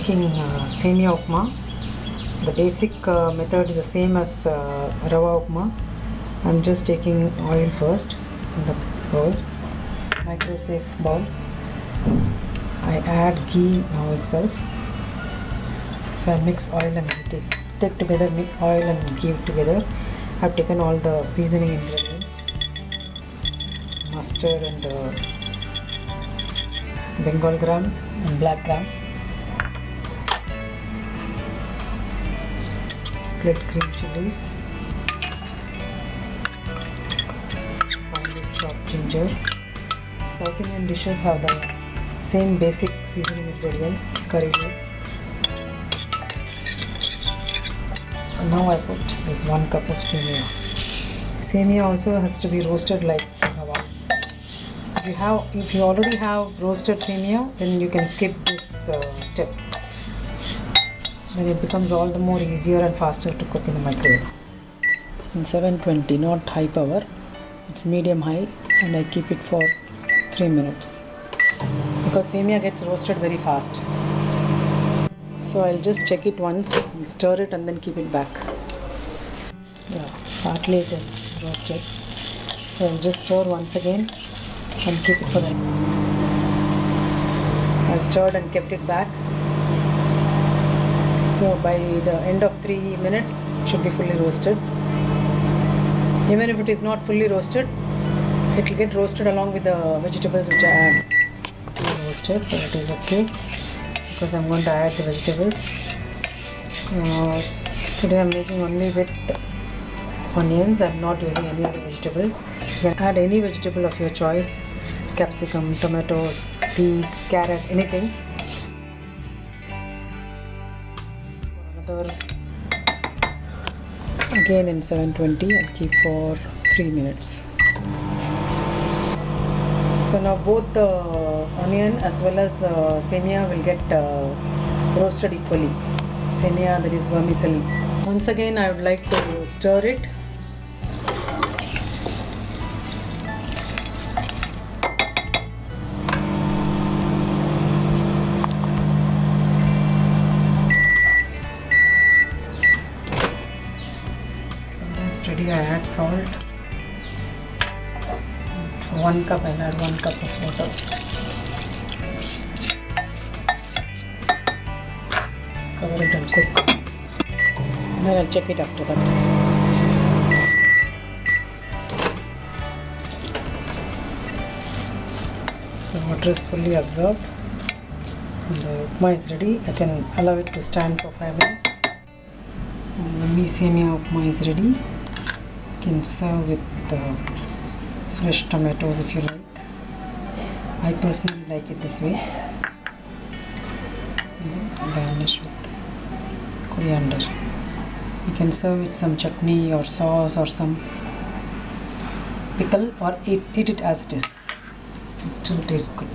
making Semiya Upma. The basic method is the same as rava upma. I'm just taking oil first in the bowl, microsafe bowl. I add ghee now itself. So I mix oil and ghee. Take together, mix oil and ghee together. I've taken all the seasoning ingredients, mustard and Bengal gram and black gram, split green chillies, finely chopped ginger. South Indian dishes have the same basic seasoning ingredients, curry leaves. And now I put this 1 cup of semiya. Semiya also has to be roasted like rava. If you already have roasted semiya, then you can skip this step. Then it becomes all the more easier and faster to cook in the microwave. In 720, not high power, it's medium high, and I keep it for 3 minutes because semiya gets roasted very fast. So I'll just check it once and stir it and then keep it back. Yeah, partly it is roasted. So I'll just stir once again and keep it for the. I stirred and kept it back. So by the end of 3 minutes, it should be fully roasted. Even if it is not fully roasted, it will get roasted along with the vegetables which I add. Roasted, but it is okay because I'm going to add the vegetables. Today I'm making only with onions. I'm not using any other vegetable. You can add any vegetable of your choice: capsicum, tomatoes, peas, carrot, anything. Another again in 720, I'll keep for 3 minutes. So now both the onion as well as the semiya will get roasted equally. Semiya, that is vermicelli. Once again I would like to stir it. So almost ready. I add salt. For 1 cup I'll add 1 cup of water. Cover it and cook. Then I'll check it after that. The water is fully absorbed. And the upma is ready. I can allow it to stand for 5 minutes. And the Semiya Upma is ready. You can serve with fresh tomatoes if you like. I personally like it this way. And then garnish with coriander. You can serve with some chutney or sauce or some pickle, or eat it as it is. It still tastes good.